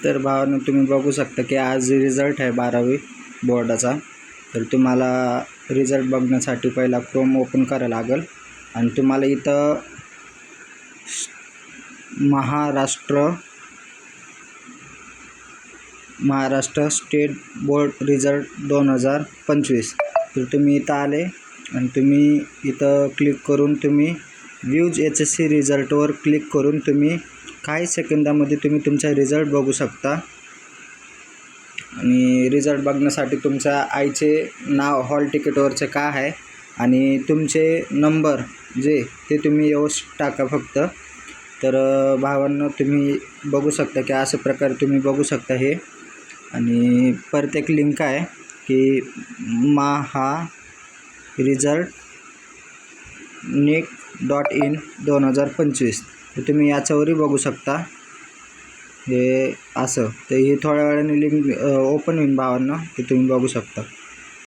तर भावांनो तुम्ही बघू शकता की आज रिझल्ट आहे 12वी बोर्डाचा। तर तुम्हाला रिझल्ट बघण्यासाठी पहिला क्रोम ओपन करायला लागेल आणि तुम्हाला इथं महाराष्ट्र स्टेट बोर्ड रिझल्ट 2025 तर तुम्ही इथं आले आणि तुम्ही इथं क्लिक करून तुम्ही व्ह्यूज HSC रिझल्टवर क्लिक करून तुम्ही काही सेकंदामध्ये तुम्ही तुमचा रिझल्ट बघू शकता। आणि रिझल्ट बघण्यासाठी तुमच्या आईचे नाव हॉल तिकीटवरचे काय आहे आणि तुमचे नंबर जे ते तुम्ही व्यवस्थित टाका फक्त। तर भावांनो तुम्ही बघू शकता की अशा प्रकारे तुम्ही बघू शकता हे। आणि परत एक लिंक आहे की maharizaltnik.in 2025 तर तुम्ही याच्यावरही बघू शकता हे असं। तर हे थोड्या वेळाने लिंक ओपन होईल भावांनो, ते तुम्ही बघू शकता।